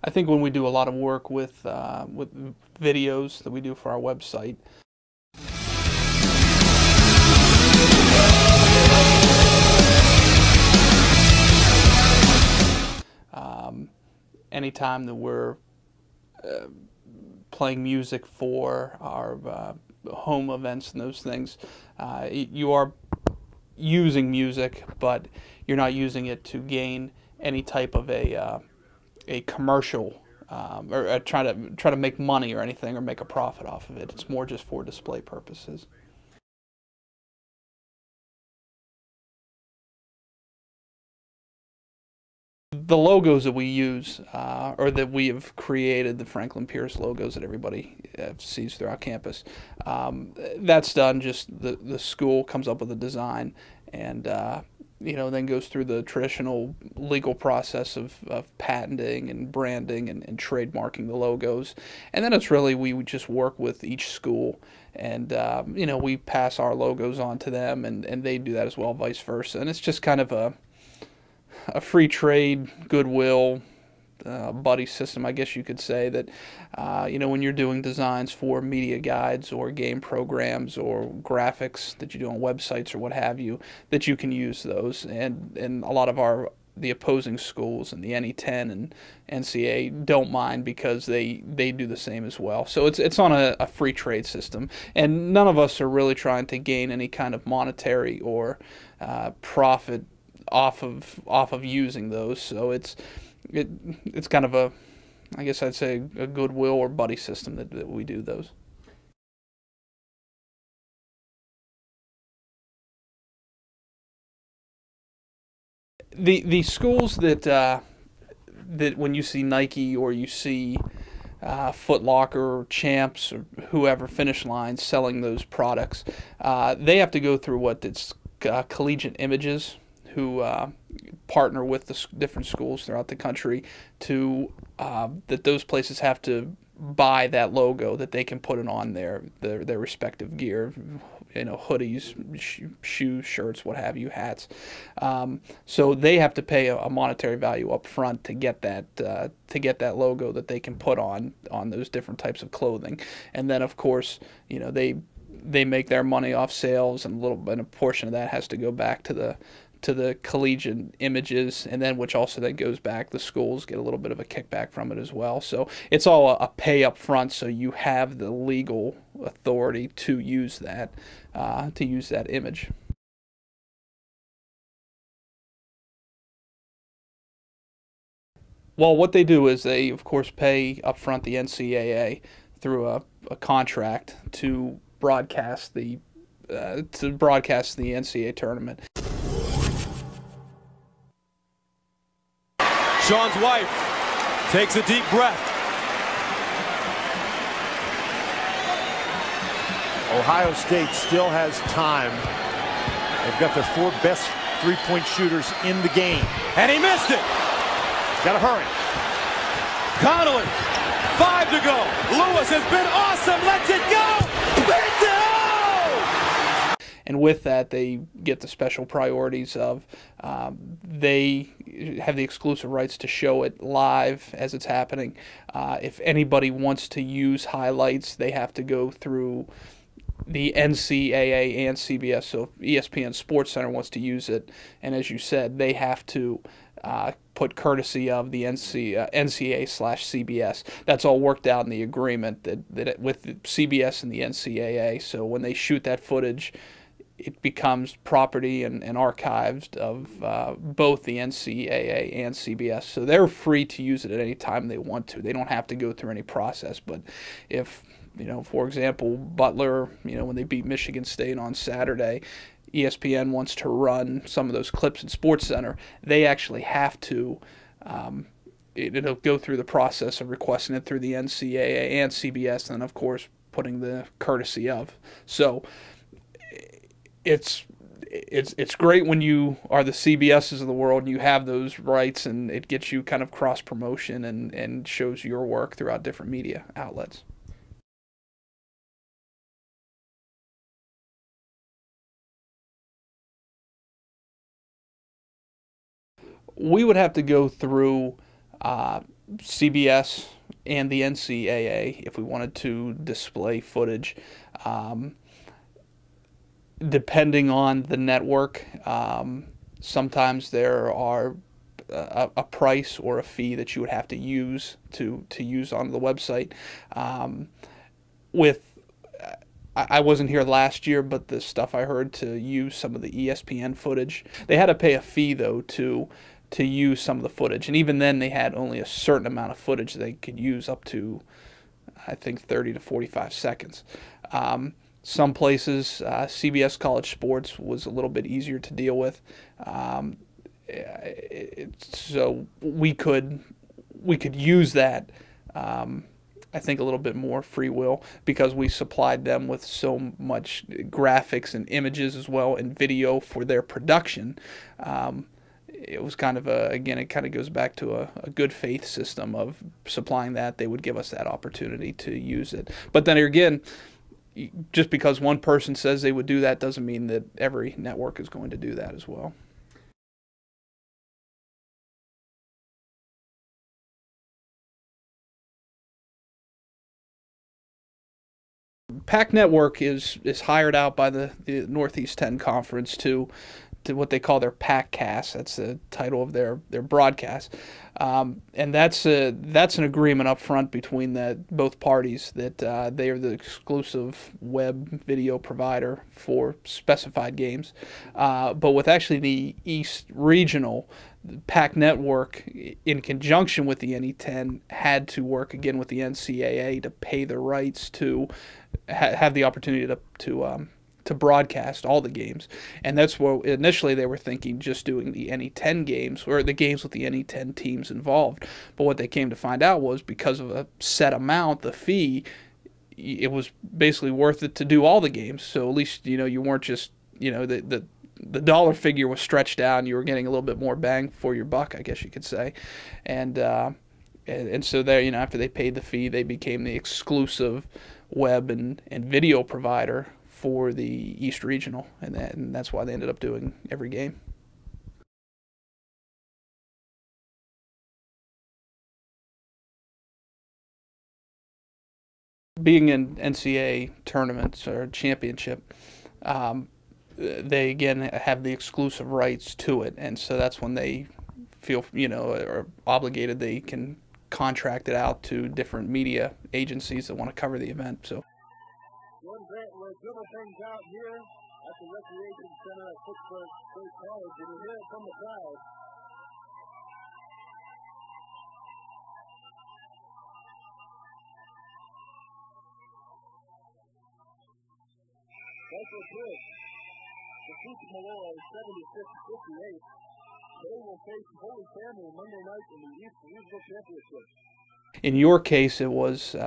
I think when we do a lot of work with videos that we do for our website, anytime that we're playing music for our home events and those things, you are using music, but you're not using it to gain any type of a commercial or try to make money or anything or make a profit off of it. It's more just for display purposes. The logos that we use, or that we have created, the Franklin Pierce logos that everybody sees throughout campus, that's done. Just the school comes up with a design, and then goes through the traditional legal process of patenting and branding and trademarking the logos, and then it's really we would just work with each school, and we pass our logos on to them, and they do that as well, vice versa, and it's just kind of a free trade, goodwill, buddy system, I guess you could say, that when you're doing designs for media guides or game programs or graphics that you do on websites or what have you, that you can use those. And a lot of the opposing schools and the NE10 and NCA don't mind because they do the same as well. So it's on a free trade system, and none of us are really trying to gain any kind of monetary or profit off of using those. So it's kind of I guess I'd say a goodwill or buddy system that we do those. The schools that when you see Nike or you see Foot Locker or Champs or whoever, Finish Line, selling those products, they have to go through what it's Collegiate Images, who partner with the different schools throughout the country to that those places have to buy that logo that they can put it on their respective gear, hoodies, shoes, shirts, what have you, hats. So they have to pay a monetary value up front to get that logo that they can put on those different types of clothing, and then of course they make their money off sales, and a portion of that has to go back to the collegiate images, and then which also then goes back. The schools get a little bit of a kickback from it as well. So it's all a pay up front, so you have the legal authority to use that image. Well, what they do is they, of course, pay up front the NCAA through a contract to broadcast the NCAA tournament. Sean's wife takes a deep breath. Ohio State still has time. They've got their four best three-point shooters in the game. And he missed it. Got to hurry. Connolly, 5 to go. Lewis has been awesome. Let's it go. Bingo! And with that, they get the special priorities of they have the exclusive rights to show it live as it's happening. If anybody wants to use highlights, they have to go through the NCAA and CBS. So if ESPN Sports Center wants to use it, and as you said, they have to put courtesy of the NCAA/CBS. That's all worked out in the agreement with the CBS and the NCAA. So when they shoot that footage, it becomes property and archived of both the NCAA and CBS. So they're free to use it at any time they want to. They don't have to go through any process. But if, for example, Butler, when they beat Michigan State on Saturday, ESPN wants to run some of those clips in Sports Center, they actually have to it'll go through the process of requesting it through the NCAA and CBS, and of course putting the courtesy of. So it's great when you are the CBSs of the world and you have those rights, and it gets you kind of cross promotion and shows your work throughout different media outlets. We would have to go through CBS and the NCAA, if we wanted to display footage, depending on the network, sometimes there are a price or a fee that you would have to use to use on the website. With I wasn't here last year, but the stuff I heard to use some of the ESPN footage, they had to pay a fee though to use some of the footage, and even then they had only a certain amount of footage they could use, up to I think 30 to 45 seconds. Some places, CBS College Sports was a little bit easier to deal with, so we could use that. I think a little bit more free will, because we supplied them with so much graphics and images as well, and video for their production. It was kind of again, it kind of goes back to a good faith system of supplying that. They would give us that opportunity to use it. But then again, just because one person says they would do that doesn't mean that every network is going to do that as well. PAC Network is hired out by the Northeast 10 Conference to what they call their PAC Cast. That's the title of their broadcast, and that's an agreement up front between both parties that they are the exclusive web video provider for specified games. But with actually the East Regional, PAC Network, in conjunction with the NE10, had to work again with the NCAA to pay the rights to have the opportunity to broadcast all the games. And that's where initially they were thinking just doing the NE10 games, or the games with the NE10 teams involved. But what they came to find out was, because of a set amount, the fee, it was basically worth it to do all the games. So at least, you weren't just, the dollar figure was stretched out, and you were getting a little bit more bang for your buck, I guess you could say. And so there, after they paid the fee, they became the exclusive web and video provider for the East Regional, and that's why they ended up doing every game. Being in NCAA tournaments or championship, they again have the exclusive rights to it, and so that's when they feel, are obligated. They can contract it out to different media agencies that want to cover the event. So. We're dribble things out here at the Recreation Center at Pittsburgh State College, and you hear it from the crowd. Michael Chris defeats Malloy 76-58. They will face Holy Family Monday night in the East Regional Championship. In your case, it was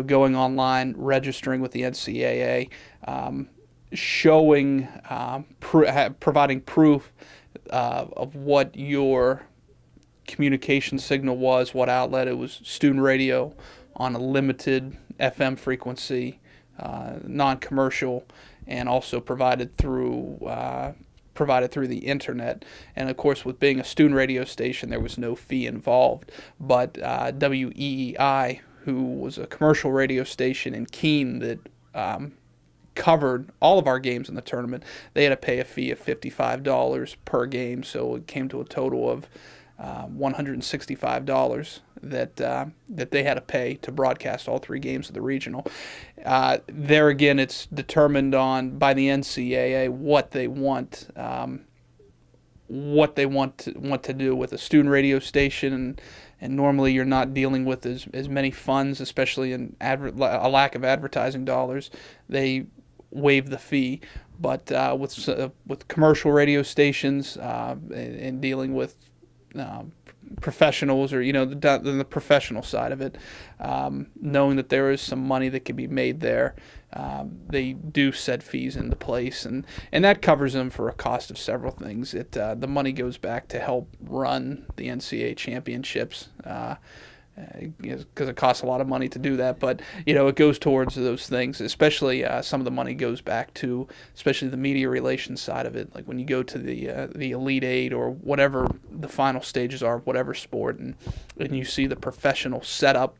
going online, registering with the NCAA, showing, providing proof of what your communication signal was, what outlet. It was student radio on a limited FM frequency, non-commercial, and also provided through the internet. And of course, with being a student radio station, there was no fee involved. But WEEI, who was a commercial radio station in Keene that covered all of our games in the tournament, they had to pay a fee of $55 per game. So it came to a total of $165 that they had to pay to broadcast all three games of the regional. There again, it's determined by the NCAA what they want to do with a student radio station, and normally you're not dealing with as many funds, especially in a lack of advertising dollars. They waive the fee, but with commercial radio stations and dealing with professionals, or the professional side of it, knowing that there is some money that can be made there, they do set fees into place, and that covers them for a cost of several things. The money goes back to help run the NCAA championships, because it costs a lot of money to do that. But it goes towards those things. Especially some of the money goes back to, especially the media relations side of it. Like when you go to the Elite Eight or whatever the final stages are of whatever sport, and you see the professional setup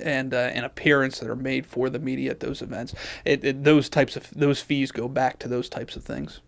and appearance that are made for the media at those events. Those fees go back to those types of things.